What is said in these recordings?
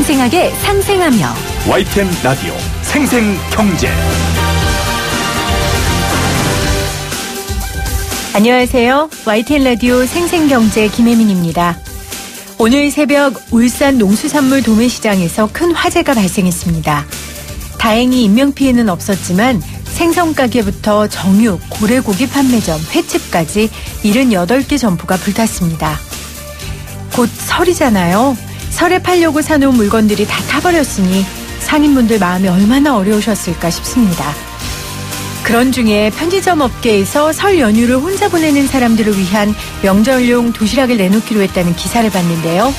생생하게 상생하며 YTN 라디오 생생경제. 안녕하세요. YTN 라디오 생생경제 김혜민입니다. 오늘 새벽 울산 농수산물 도매시장에서 큰 화재가 발생했습니다. 다행히 인명피해는 없었지만 생선가게부터 정육, 고래고기 판매점, 횟집까지 78개 점포가 불탔습니다. 곧 설이잖아요. 설에 팔려고 사놓은 물건들이 다 타버렸으니 상인분들 마음이 얼마나 어려우셨을까 싶습니다. 그런 중에 편의점 업계에서 설 연휴를 혼자 보내는 사람들을 위한 명절용 도시락을 내놓기로 했다는 기사를 봤는데요.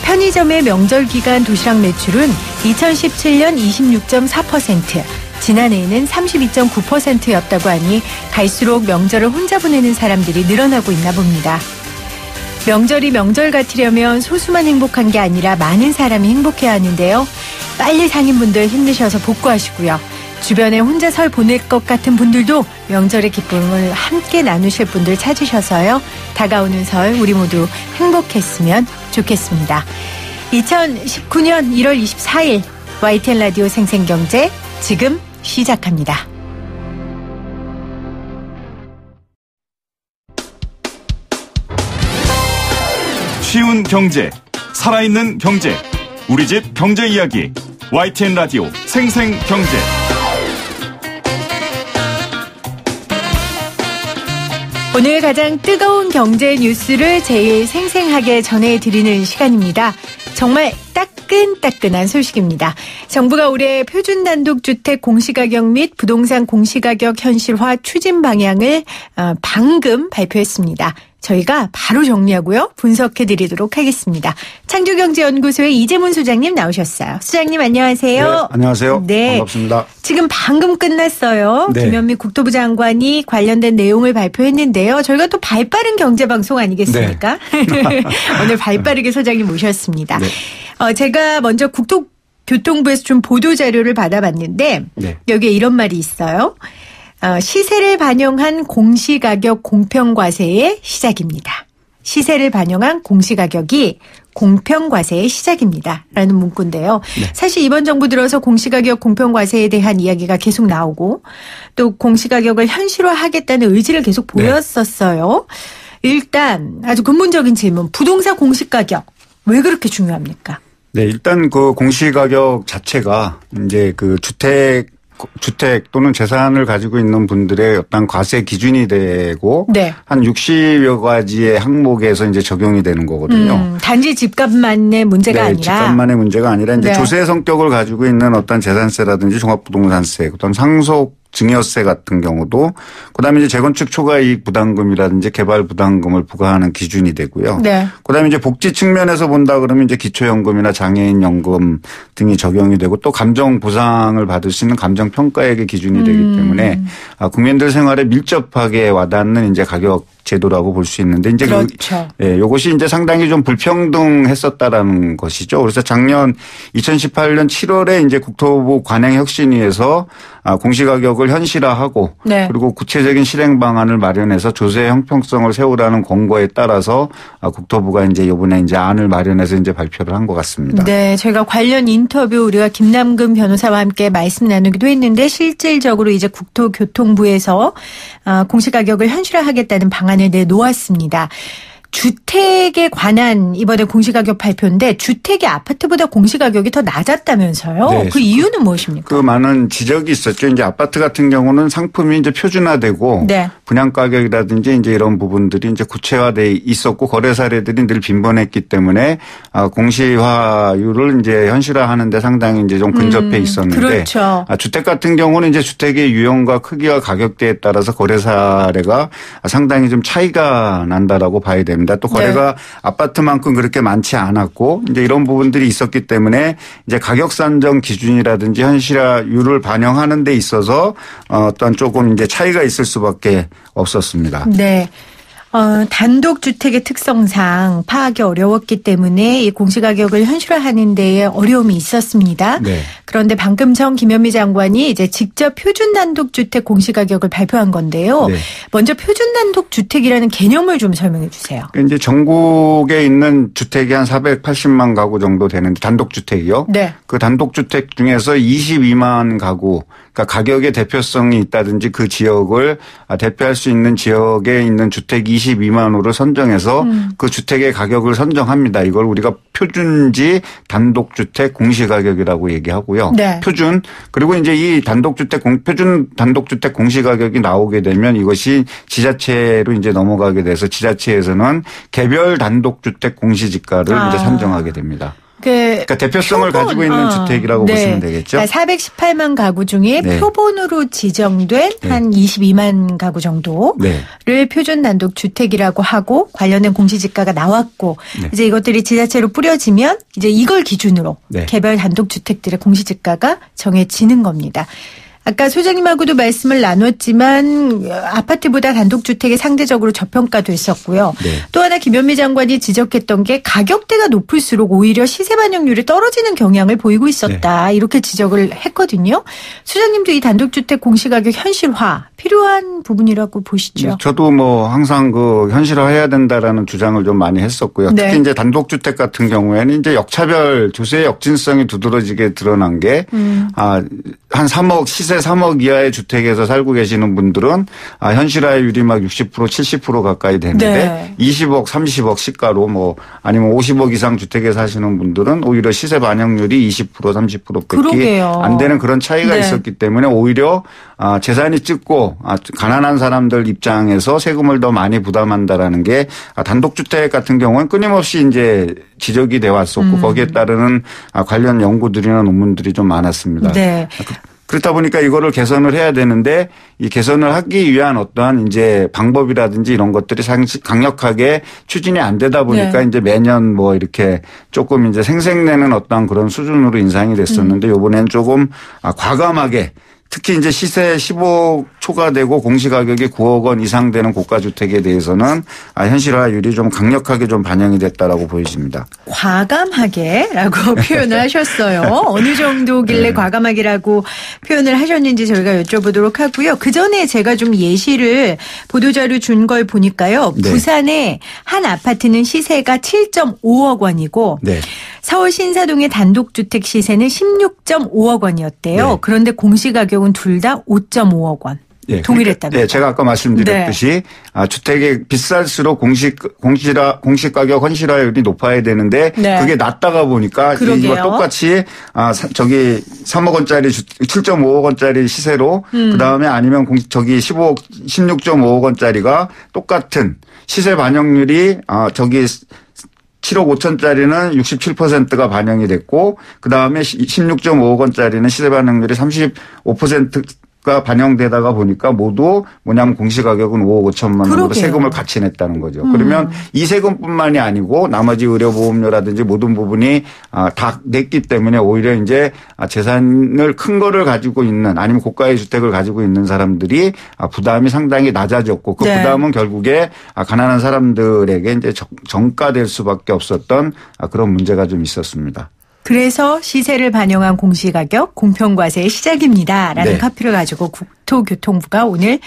편의점의 명절 기간 도시락 매출은 2017년 26.4%, 지난해에는 32.9%였다고 하니 갈수록 명절을 혼자 보내는 사람들이 늘어나고 있나 봅니다. 명절이 명절 같으려면 소수만 행복한 게 아니라 많은 사람이 행복해야 하는데요. 빨리 상인분들 힘내셔서 복구하시고요. 주변에 혼자 설 보낼 것 같은 분들도 명절의 기쁨을 함께 나누실 분들 찾으셔서요. 다가오는 설 우리 모두 행복했으면 좋겠습니다. 2019년 1월 24일 YTN 라디오 생생경제 지금 시작합니다. 쉬운 경제, 살아있는 경제, 우리 집 경제 이야기, YTN 라디오 생생경제. 오늘 가장 뜨거운 경제 뉴스를 제일 생생하게 전해드리는 시간입니다. 정말 따끈따끈한 소식입니다. 정부가 올해 표준단독주택 공시가격 및 부동산 공시가격 현실화 추진 방향을 방금 발표했습니다. 저희가 바로 정리하고요. 분석해드리도록 하겠습니다. 창조경제연구소의 이재문 소장님 나오셨어요. 소장님 안녕하세요. 네, 안녕하세요. 네, 반갑습니다. 지금 방금 끝났어요. 네. 김현미 국토부 장관이 관련된 내용을 발표했는데요. 저희가 또 발빠른 경제방송 아니겠습니까? 네. 오늘 발빠르게 소장님 모셨습니다. 네. 제가 먼저 국토교통부에서 좀 보도자료를 받아봤는데 네. 여기에 이런 말이 있어요. 시세를 반영한 공시가격 공평과세의 시작입니다. 시세를 반영한 공시가격이 공평과세의 시작입니다. 라는 문구인데요. 네. 사실 이번 정부 들어서 공시가격 공평과세에 대한 이야기가 계속 나오고 또 공시가격을 현실화하겠다는 의지를 계속 보였었어요. 일단 아주 근본적인 질문. 부동산 공시가격 왜 그렇게 중요합니까? 네, 일단 그 공시가격 자체가 이제 그 주택 또는 재산을 가지고 있는 분들의 어떤 과세 기준이 되고 네. 한 60여 가지의 항목에서 이제 적용이 되는 거거든요. 단지 집값만의 문제가 네, 아니라. 집값만의 문제가 아니라 이제 네. 조세 성격을 가지고 있는 어떤 재산세라든지 종합부동산세, 그다음 상속 증여세 같은 경우도 그다음에 이제 재건축 초과이익 부담금이라든지 개발 부담금을 부과하는 기준이 되고요. 네. 그다음에 이제 복지 측면에서 본다 그러면 이제 기초연금이나 장애인연금 등이 적용이 되고 또 감정 보상을 받을 수 있는 감정 평가액의 기준이 되기 때문에 국민들 생활에 밀접하게 와닿는 이제 가격 제도라고 볼 수 있는데 이제 그렇죠. 이것이 이제 상당히 좀 불평등했었다라는 것이죠. 그래서 작년 2018년 7월에 이제 국토부 관행혁신위에서 공시가격을 현실화하고 네. 그리고 구체적인 실행 방안을 마련해서 조세 형평성을 세우라는 권고에 따라서 국토부가 이제 이번에 이제 안을 마련해서 이제 발표를 한 것 같습니다. 네, 저희가 관련 인터뷰 우리가 김남근 변호사와 함께 말씀 나누기도 했는데 실질적으로 이제 국토교통부에서 공시가격을 현실화하겠다는 방안을 내놓았습니다. 주택에 관한 이번에 공시가격 발표인데 주택이 아파트보다 공시가격이 더 낮았다면서요? 네. 그 이유는 무엇입니까? 그 많은 지적이 있었죠. 이제 아파트 같은 경우는 상품이 이제 표준화되고 네. 분양 가격이라든지 이제 이런 부분들이 이제 구체화돼 있었고 거래 사례들이 늘 빈번했기 때문에 공시화율을 이제 현실화하는데 상당히 이제 좀 근접해 있었는데 그렇죠. 주택 같은 경우는 이제 주택의 유형과 크기와 가격대에 따라서 거래 사례가 상당히 좀 차이가 난다라고 봐야 됩니다. 또 거래가 네. 아파트만큼 그렇게 많지 않았고 이제 이런 부분들이 있었기 때문에 이제 가격 산정 기준이라든지 현실화율을 반영하는 데 있어서 어떤 조금 이제 차이가 있을 수밖에 없었습니다. 네. 단독주택의 특성상 파악이 어려웠기 때문에 이 공시가격을 현실화하는 데에 어려움이 있었습니다. 네. 그런데 방금 전 김현미 장관이 이제 직접 표준단독주택 공시가격을 발표한 건데요. 네. 먼저 표준단독주택이라는 개념을 좀 설명해 주세요. 이제 전국에 있는 주택이 한 480만 가구 정도 되는데 단독주택이요. 네. 그 단독주택 중에서 22만 가구, 그러니까 가격의 대표성이 있다든지 그 지역을 대표할 수 있는 지역에 있는 주택 22만호를 선정해서 그 주택의 가격을 선정합니다. 이걸 우리가 표준지 단독주택 공시가격이라고 얘기하고요. 네. 표준. 그리고 이제 이 표준 단독주택 공시가격이 나오게 되면 이것이 지자체로 이제 넘어가게 돼서 지자체에서는 개별 단독주택 공시지가를 이제 산정하게 됩니다. 그러니까 대표성을 가지고 있는 주택이라고 보시면 되겠죠. 그러니까 418만 가구 중에 네. 표본으로 지정된 한 22만 가구 정도를 표준 단독 주택이라고 하고 관련된 공시지가가 나왔고 이제 이것들이 지자체로 뿌려지면 이제 이걸 기준으로 개별 단독 주택들의 공시지가가 정해지는 겁니다. 아까 소장님하고도 말씀을 나눴지만 아파트보다 단독주택이 상대적으로 저평가됐었고요. 네. 또 하나 김현미 장관이 지적했던 게 가격대가 높을수록 오히려 시세 반영률이 떨어지는 경향을 보이고 있었다. 네. 이렇게 지적을 했거든요. 소장님도 이 단독주택 공시가격 현실화 필요한 부분이라고 보시죠? 네, 저도 뭐 항상 그 현실화해야 된다라는 주장을 좀 많이 했었고요. 네. 특히 이제 단독주택 같은 경우에는 이제 역차별 조세의 역진성이 두드러지게 드러난 게 한 3억 시세 3억 이하의 주택에서 살고 계시는 분들은 현실화율이 막 60% 70% 가까이 되는데 20억 30억 시가로 뭐 아니면 50억 이상 주택에 사시는 분들은 오히려 시세 반영률이 20% 30%밖에 안 되는 그런 차이가 있었기 때문에 오히려 재산이 적고 가난한 사람들 입장에서 세금을 더 많이 부담한다라는 게 단독주택 같은 경우는 끊임없이 이제 지적이 돼 왔었고 거기에 따르는 관련 연구들이나 논문들이 좀 많았습니다. 네. 그렇다 보니까 이거를 개선을 해야 되는데 이 개선을 하기 위한 어떠한 이제 방법이라든지 이런 것들이 강력하게 추진이 안 되다 보니까 이제 매년 뭐 이렇게 조금 이제 생색내는 어떠한 그런 수준으로 인상이 됐었는데 이번엔 조금 과감하게 특히 이제 시세 15억 초과되고 공시가격이 9억 원 이상 되는 고가주택에 대해서는 현실화율이 좀 강력하게 좀 반영이 됐다라고 보여집니다. 과감하게라고 표현을 하셨어요. 어느 정도길래 과감하게라고 표현을 하셨는지 저희가 여쭤보도록 하고요. 그전에 제가 좀 예시를 보도자료 준 걸 보니까요. 부산의 한 아파트는 시세가 7.5억 원이고 서울 신사동의 단독주택 시세는 16.5억 원이었대요. 그런데 공시가격은 둘 다 5.5억 원. 동일했다면. 네, 제가 아까 말씀드렸듯이 주택이 비쌀수록 공시가격 현실화율이 높아야 되는데 그게 낮다가 보니까 이거 똑같이 저기 3억 원짜리 7.5억 원짜리 시세로 그다음에 아니면 저기 16.5억 원짜리가 똑같은 시세 반영률이 저기 7억 5천짜리는 67%가 반영이 됐고 그다음에 16.5억 원짜리는 시세 반영률이 35%가 반영되다가 보니까 모두 뭐냐면 공시가격은 5억 5천만 원으로 세금을 같이 냈다는 거죠. 그러면 이 세금뿐만이 아니고 나머지 의료보험료라든지 모든 부분이 다 냈기 때문에 오히려 이제 재산을 큰 거를 가지고 있는 아니면 고가의 주택을 가지고 있는 사람들이 부담이 상당히 낮아졌고 그 부담은 결국에 가난한 사람들에게 이제 전가될 수밖에 없었던 그런 문제가 좀 있었습니다. 그래서 시세를 반영한 공시가격 공평과세의 시작입니다라는 카피를 가지고 국토교통부가 오늘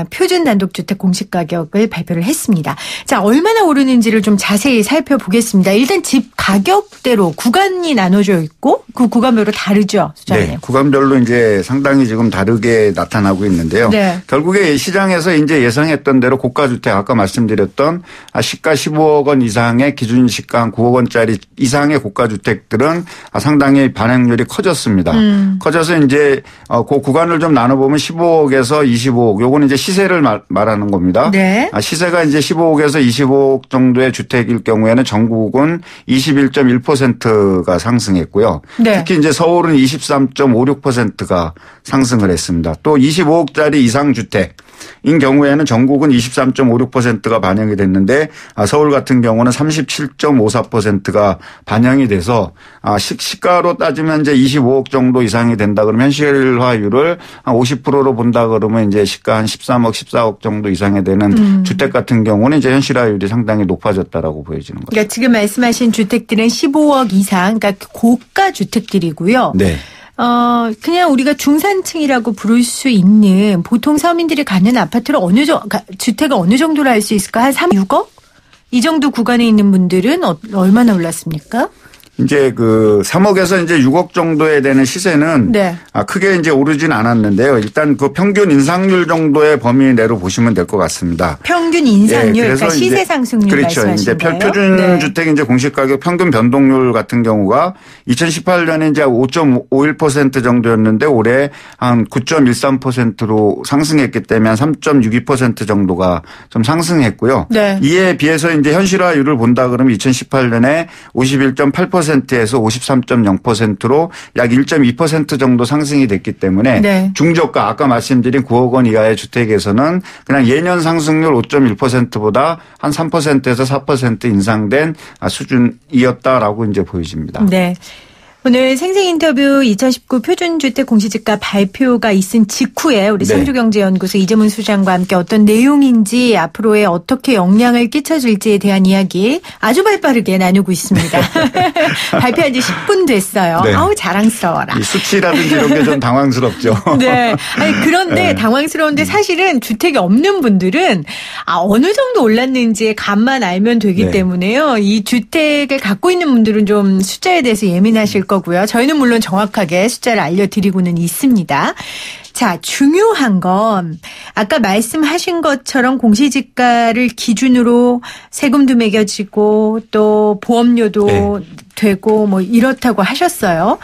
표준 단독주택 공시가격을 발표를 했습니다. 자, 얼마나 오르는지를 좀 자세히 살펴보겠습니다. 일단 집 가격대로 구간이 나눠져 있고 그 구간별로 다르죠, 소장님. 네, 구간별로 이제 상당히 지금 다르게 나타나고 있는데요. 결국에 시장에서 이제 예상했던 대로 고가주택 아까 말씀드렸던 시가 15억 원 이상의 기준 시가 한 9억 원짜리 이상의 고가주택들은 상당히 반영률이 커졌습니다. 커져서 이제 그 구간을 좀 나눠보면 15억에서 25억 요거는 이제 시세를 말하는 겁니다. 시세가 이제 15억에서 25억 정도의 주택일 경우에는 전국은 21.1%가 상승했고요. 특히 이제 서울은 23.56%가 상승을 했습니다. 또 25억짜리 이상 주택 인 경우에는 전국은 23.56%가 반영이 됐는데 서울 같은 경우는 37.54%가 반영이 돼서 시가로 따지면 이제 25억 정도 이상이 된다 그러면 현실화율을 한 50%로 본다 그러면 이제 시가 한 13억, 14억 정도 이상이 되는 주택 같은 경우는 이제 현실화율이 상당히 높아졌다라고 보여지는 거죠. 그러니까 지금 말씀하신 주택들은 15억 이상, 그러니까 고가 주택들이고요. 네. 그냥 우리가 중산층이라고 부를 수 있는 보통 서민들이 갖는 아파트를 주택을 어느 정도로 할 수 있을까? 한 3, 6억? 이 정도 구간에 있는 분들은 얼마나 올랐습니까? 이제 그 3억에서 이제 6억 정도에 되는 시세는 네. 크게 이제 오르진 않았는데요. 일단 그 평균 인상률 정도의 범위 내로 보시면 될 것 같습니다. 평균 인상률, 그러니까 시세 상승률 그렇죠. 말씀하신 이제 거예요? 표준 네. 주택 이제 공시가격 평균 변동률 같은 경우가 2018년에 이제 5.51% 정도였는데 올해 한 9.13%로 상승했기 때문에 한 3.62% 정도가 좀 상승했고요. 네. 이에 비해서 이제 현실화율을 본다 그러면 2018년에 51.8%에서 53.0%로 약 1.2% 정도 상승이 됐기 때문에 네. 중저가 아까 말씀드린 9억 원 이하의 주택에서는 그냥 예년 상승률 5.1%보다 한 3%에서 4% 인상된 수준이었다라고 이제 보여집니다. 네. 오늘 생생인터뷰 2019 표준주택 공시지가 발표가 있은 직후에 우리 네. 성주경제연구소 이재문 수장과 함께 어떤 내용인지 앞으로에 어떻게 영향을 끼쳐줄지에 대한 이야기 아주 발빠르게 나누고 있습니다. 발표한 지 10분 됐어요. 네. 아우 자랑스러워라. 이 수치라든지 이런 게 좀 당황스럽죠. 네. 아니 그런데 네. 당황스러운데 사실은 주택이 없는 분들은 어느 정도 올랐는지의 감만 알면 되기 네. 때문에요. 이 주택을 갖고 있는 분들은 좀 숫자에 대해서 예민하실 거고요. 저희는 물론 정확하게 숫자를 알려드리고는 있습니다. 자, 중요한 건 아까 말씀하신 것처럼 공시지가를 기준으로 세금도 매겨지고 또 보험료도 네. 되고 뭐 이렇다고 하셨어요.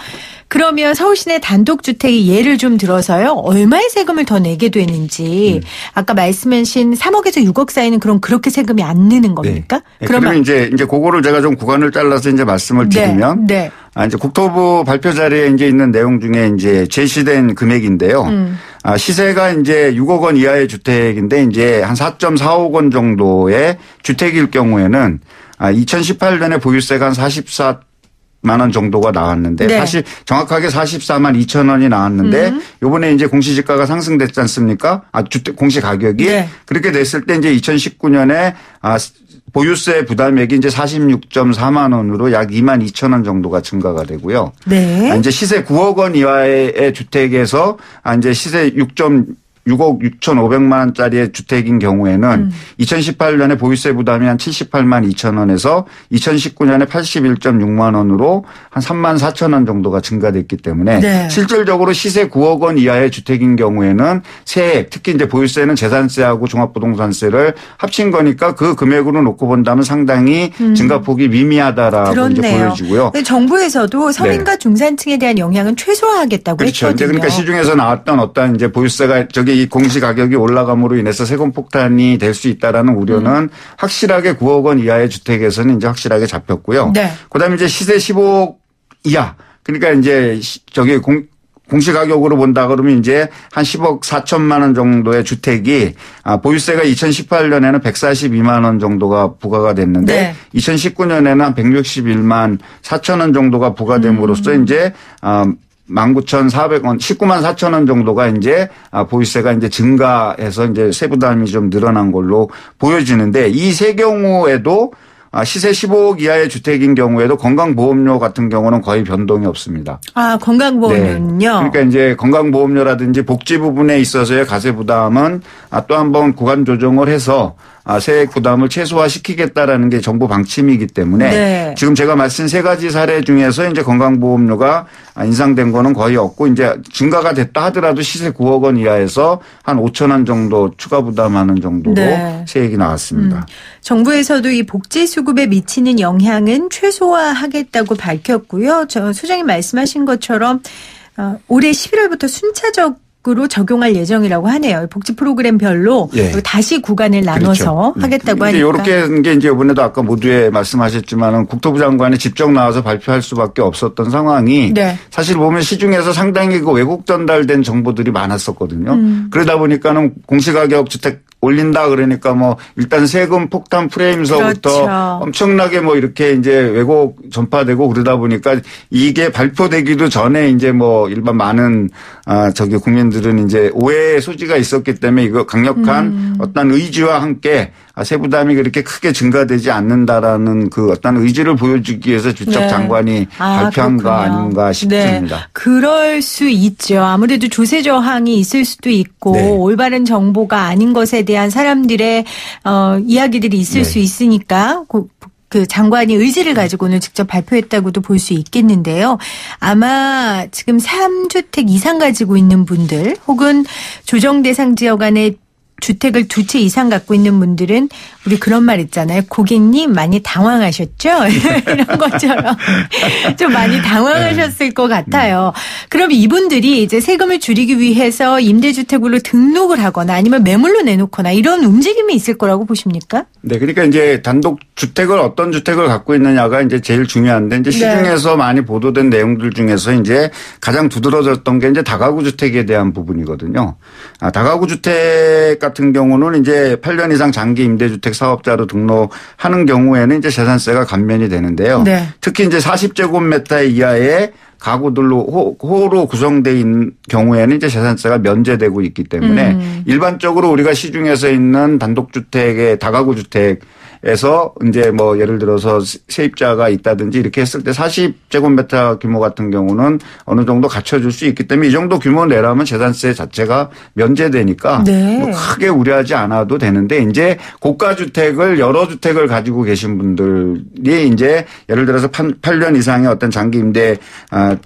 그러면 서울시내 단독주택이 예를 좀 들어서요. 얼마의 세금을 더 내게 되는지 아까 말씀하신 3억에서 6억 사이는 그럼 그렇게 세금이 안 느는 겁니까? 네. 그러면 이제 그거를 제가 좀 구간을 잘라서 이제 말씀을 드리면 네. 이제 국토부 발표 자료에 이제 있는 내용 중에 이제 제시된 금액인데요. 시세가 이제 6억 원 이하의 주택인데 이제 한 4.45억 원 정도의 주택일 경우에는 2018년에 보유세가 한 44만 원 정도가 나왔는데 네. 사실 정확하게 44만 2천 원이 나왔는데 요번에 이제 공시지가가 상승됐지 않습니까? 주택 공시 가격이 네. 그렇게 됐을 때 이제 2019년에 보유세 부담액이 이제 46.4만 원으로 약 2만 2천 원 정도가 증가가 되고요. 네. 이제 시세 9억 원 이하의 주택에서 이제 시세 6억 6,500만 원짜리의 주택인 경우에는 2018년에 보유세 부담이 한 78만 2천 원에서 2019년에 81.6만 원으로 한 3만 4천 원 정도가 증가됐기 때문에 네. 실질적으로 시세 9억 원 이하의 주택인 경우에는 세액 특히 이제 보유세는 재산세하고 종합부동산세를 합친 거니까 그 금액으로 놓고 본다면 상당히 증가폭이 미미하다라고 이제 보여지고요. 정부에서도 서민과 중산층에 대한 영향은 최소화하겠다고 그렇죠. 했거든요. 그러니까 시중에서 나왔던 어떤 이제 보유세가 이 공시 가격이 올라감으로 인해서 세금 폭탄이 될 수 있다라는 우려는 확실하게 9억 원 이하의 주택에서는 이제 확실하게 잡혔고요. 네. 그다음에 이제 시세 15억 이하. 그러니까 이제 공시 가격으로 본다 그러면 이제 한 10억 4천만 원 정도의 주택이 보유세가 2018년에는 142만 원 정도가 부과가 됐는데 네. 2019년에는 한 161만 4천 원 정도가 부과됨으로써 이제 19,400원, 19만 4천 원 정도가 이제 보유세가 이제 증가해서 이제 세부담이 좀 늘어난 걸로 보여지는데 이 세 경우에도 시세 15억 이하의 주택인 경우에도 건강보험료 같은 경우는 거의 변동이 없습니다. 건강보험료는요? 네. 그러니까 이제 건강보험료라든지 복지 부분에 있어서의 가세 부담은 또 한번 구간 조정을 해서 세액 부담을 최소화시키겠다라는 게 정부 방침이기 때문에 네. 지금 제가 말씀 세 가지 사례 중에서 이제 건강보험료가 인상된 거는 거의 없고 이제 증가가 됐다 하더라도 시세 9억 원 이하에서 한 5천 원 정도 추가 부담하는 정도로 네. 세액이 나왔습니다. 정부에서도 이 복지 수급에 미치는 영향은 최소화하겠다고 밝혔고요. 수장님 말씀하신 것처럼 올해 11월부터 순차적 으로 적용할 예정이라고 하네요. 복지 프로그램별로 예. 다시 구간을 나눠서 그렇죠. 하겠다고 하니까. 이렇게 게 이제 이번에도 아까 모두에 말씀하셨지만은 국토부 장관이 직접 나와서 발표할 수밖에 없었던 상황이 네. 사실 보면 시중에서 상당히 그 외국 전달된 정보들이 많았었거든요. 그러다 보니까는 공시가격 주택 올린다 그러니까 뭐 일단 세금 폭탄 프레임서부터 그렇죠. 엄청나게 뭐 이렇게 이제 왜곡 전파되고 그러다 보니까 이게 발표되기도 전에 이제 뭐 일반 많은 국민들은 이제 오해의 소지가 있었기 때문에 이거 강력한 어떤 의지와 함께 세부담이 그렇게 크게 증가되지 않는다라는 그 어떤 의지를 보여주기 위해서 주적 네. 장관이 발표한 거 아닌가 싶습니다. 네. 그럴 수 있죠. 아무래도 조세 저항이 있을 수도 있고 네. 올바른 정보가 아닌 것에 대한 사람들의 이야기들이 있을 네. 수 있으니까 그 장관이 의지를 가지고는 직접 발표했다고도 볼 수 있겠는데요. 아마 지금 3주택 이상 가지고 있는 분들 혹은 조정 대상 지역 안에 주택을 2채 이상 갖고 있는 분들은 우리 그런 말 있잖아요. 고객님 많이 당황하셨죠? 이런 것처럼 좀 많이 당황하셨을 것 같아요. 그럼 이분들이 이제 세금을 줄이기 위해서 임대주택으로 등록을 하거나 아니면 매물로 내놓거나 이런 움직임이 있을 거라고 보십니까? 네, 그러니까 이제 단독 주택을 어떤 주택을 갖고 있느냐가 이제 제일 중요한데 이제 시중에서 많이 보도된 내용들 중에서 이제 가장 두드러졌던 게 이제 다가구 주택에 대한 부분이거든요. 다가구 주택 같은 경우는 이제 8년 이상 장기 임대주택 사업자로 등록하는 경우에는 이제 재산세가 감면이 되는데요. 네. 특히 이제 40제곱미터 이하의 가구들로 호로 구성되어 있는 경우에는 이제 재산세가 면제되고 있기 때문에 일반적으로 우리가 시중에서 있는 단독주택의 다가구 주택에서 이제 뭐 예를 들어서 세입자가 있다든지 이렇게 했을 때 40제곱미터 규모 같은 경우는 어느 정도 갖춰줄 수 있기 때문에 이 정도 규모 내라면 재산세 자체가 면제되니까 네. 뭐 크게 우려하지 않아도 되는데 이제 고가 주택을 여러 주택을 가지고 계신 분들이 이제 예를 들어서 8년 이상의 어떤 장기 임대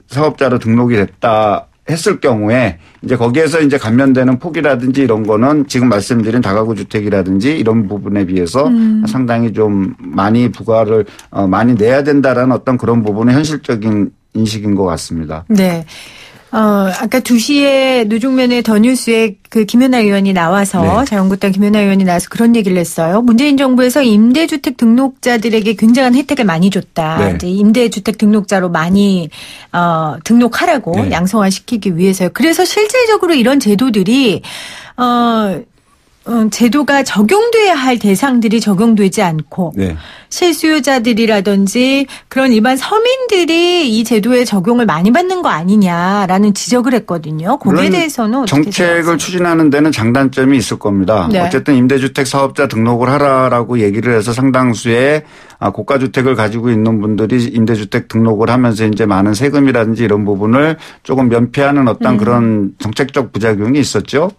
사업자로 등록이 됐다 했을 경우에 이제 거기에서 이제 감면되는 폭이라든지 이런 거는 지금 말씀드린 다가구 주택이라든지 이런 부분에 비해서 상당히 좀 많이 부과를 많이 내야 된다라는 어떤 그런 부분은 현실적인 인식인 것 같습니다. 네. 아까 2시에 노중면의 더 뉴스에 그 김연아 의원이 나와서 네. 자유한국당 김연아 의원이 나와서 그런 얘기를 했어요. 문재인 정부에서 임대주택 등록자들에게 굉장한 혜택을 많이 줬다. 네. 이제 임대주택 등록자로 많이 등록하라고 네. 양성화시키기 위해서요. 그래서 실질적으로 이런 제도들이 제도가 적용돼야 할 대상들이 적용되지 않고 네. 실수요자들이라든지 그런 일반 서민들이 이 제도에 적용을 많이 받는 거 아니냐라는 지적을 했거든요. 거기에 대해서는 어떻게 정책을 생각하세요? 추진하는 데는 장단점이 있을 겁니다. 네. 어쨌든 임대주택 사업자 등록을 하라라고 얘기를 해서 상당수의 고가주택을 가지고 있는 분들이 임대주택 등록을 하면서 이제 많은 세금이라든지 이런 부분을 조금 면피하는 어떤 그런 정책적 부작용이 있었죠.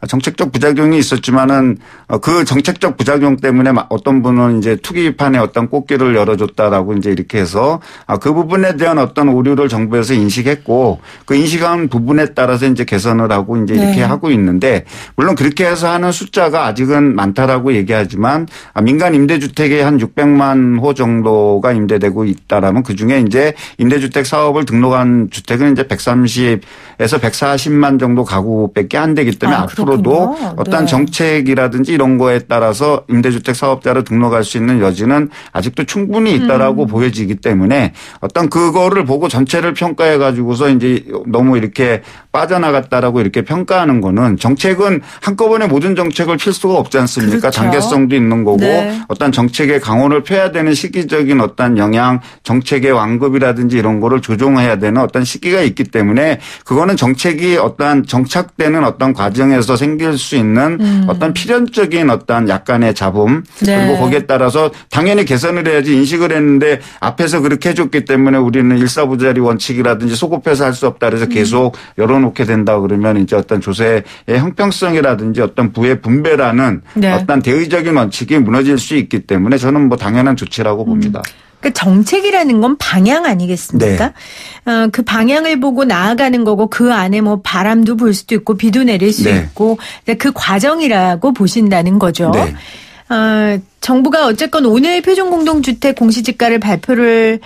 정책적 부작용이 있었지만은 그 정책적 부작용 때문에 어떤 분은 이제 투기판에 어떤 꽃길을 열어줬다라고 이제 이렇게 해서 그 부분에 대한 어떤 오류를 정부에서 인식했고 그 인식한 부분에 따라서 이제 개선을 하고 이제 이렇게 네. 하고 있는데 물론 그렇게 해서 하는 숫자가 아직은 많다라고 얘기하지만 민간 임대주택에 한 600만 호 정도가 임대되고 있다라면 그 중에 이제 임대주택 사업을 등록한 주택은 이제 130에서 140만 정도 가구밖에 안 되기 때문에 앞으로도 어떤 네. 정책이라든지 이런 거에 따라서 임대주택 사업자로 등록할 수 있는 여지는 아직도 충분히 있다라고 보여지기 때문에 어떤 그거를 보고 전체를 평가해 가지고서 이제 너무 이렇게 빠져나갔다라고 이렇게 평가하는 거는 정책은 한꺼번에 모든 정책을 필 수가 없지 않습니까? 그렇죠. 단계성도 있는 거고 네. 어떤 정책의 강원을 펴야 되는 시기적인 어떤 영향, 정책의 완급이라든지 이런 거를 조정해야 되는 어떤 시기가 있기 때문에 그거는 정책이 어떤 정착되는 어떤 과정에서 생길 수 있는 어떤 필연적인 어떤 약간의 잡음 네. 그리고 거기에 따라서 당연히 개선을 해야지 인식을 했는데 앞에서 그렇게 해줬기 때문에 우리는 일사부자리 원칙이라든지 소급해서 할 수 없다 그래서 계속 열어놓게 된다 그러면 이제 어떤 조세의 형평성이라든지 어떤 부의 분배라는 네. 어떤 대의적인 원칙이 무너질 수 있기 때문에 저는 뭐 당연한 조치라고 봅니다. 그 정책이라는 건 방향 아니겠습니까? 네. 그 방향을 보고 나아가는 거고 그 안에 뭐 바람도 불 수도 있고 비도 내릴 수 네. 있고 그 과정이라고 보신다는 거죠. 네. 정부가 어쨌건 오늘 표준공동주택 공시지가를 발표를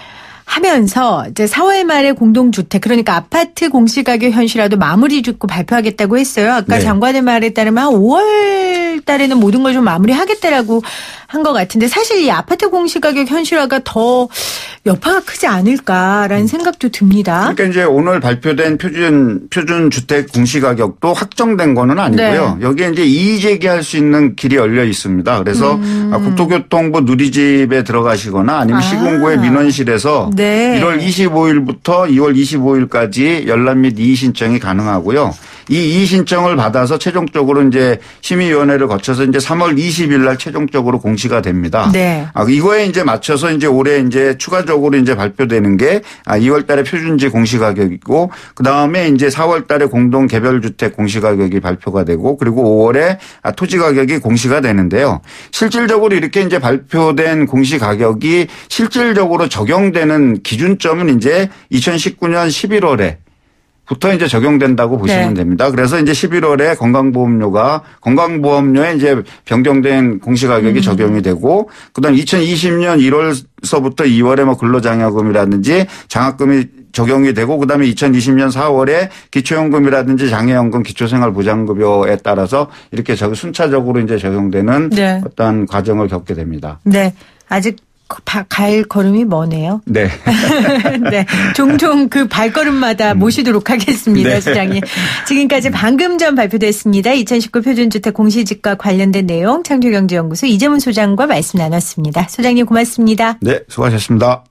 하면서 이제 4월 말에 공동주택 그러니까 아파트 공시가격 현실화도 마무리 짓고 발표하겠다고 했어요. 아까 네. 장관의 말에 따르면 5월 달에는 모든 걸 좀 마무리하겠다라고 한 것 같은데 사실 이 아파트 공시가격 현실화가 더 여파가 크지 않을까라는 생각도 듭니다. 그러니까 이제 오늘 발표된 표준 주택 공시가격도 확정된 거는 아니고요. 네. 여기에 이제 이의 제기할 수 있는 길이 열려 있습니다. 그래서 국토교통부 누리집에 들어가시거나 아니면 시군구의 민원실에서 네. 1월 25일부터 2월 25일까지 열람 및 이의 신청이 가능하고요. 이 이의 신청을 받아서 최종적으로 이제 심의위원회를 거쳐서 이제 3월 20일 날 최종적으로 공시가 됩니다. 네. 이거에 이제 맞춰서 이제 올해 이제 추가적으로 이제 발표되는 게 2월 달에 표준지 공시가격이고 그다음에 이제 4월 달에 공동 개별주택 공시가격이 발표가 되고 그리고 5월에 토지 가격이 공시가 되는데요. 실질적으로 이렇게 이제 발표된 공시가격이 실질적으로 적용되는 기준점은 이제 2019년 11월에 부터 이제 적용된다고 보시면 네. 됩니다. 그래서 이제 11월에 건강보험료에 이제 변경된 공시가격이 적용이 되고 그다음 2020년 1월서부터 2월에 뭐 근로장려금이라든지 장학금이 적용이 되고 그다음에 2020년 4월에 기초연금이라든지 장애연금, 기초생활보장급여에 따라서 이렇게 순차적으로 이제 적용되는 네. 어떤 과정을 겪게 됩니다. 네. 아직 갈 걸음이 머네요. 네. 네. 종종 그 발걸음마다 모시도록 하겠습니다. 네. 소장님. 지금까지 방금 전 발표됐습니다. 2019 표준주택 공시지가 관련된 내용 창조경제연구소 이재문 소장과 말씀 나눴습니다. 소장님 고맙습니다. 네. 수고하셨습니다.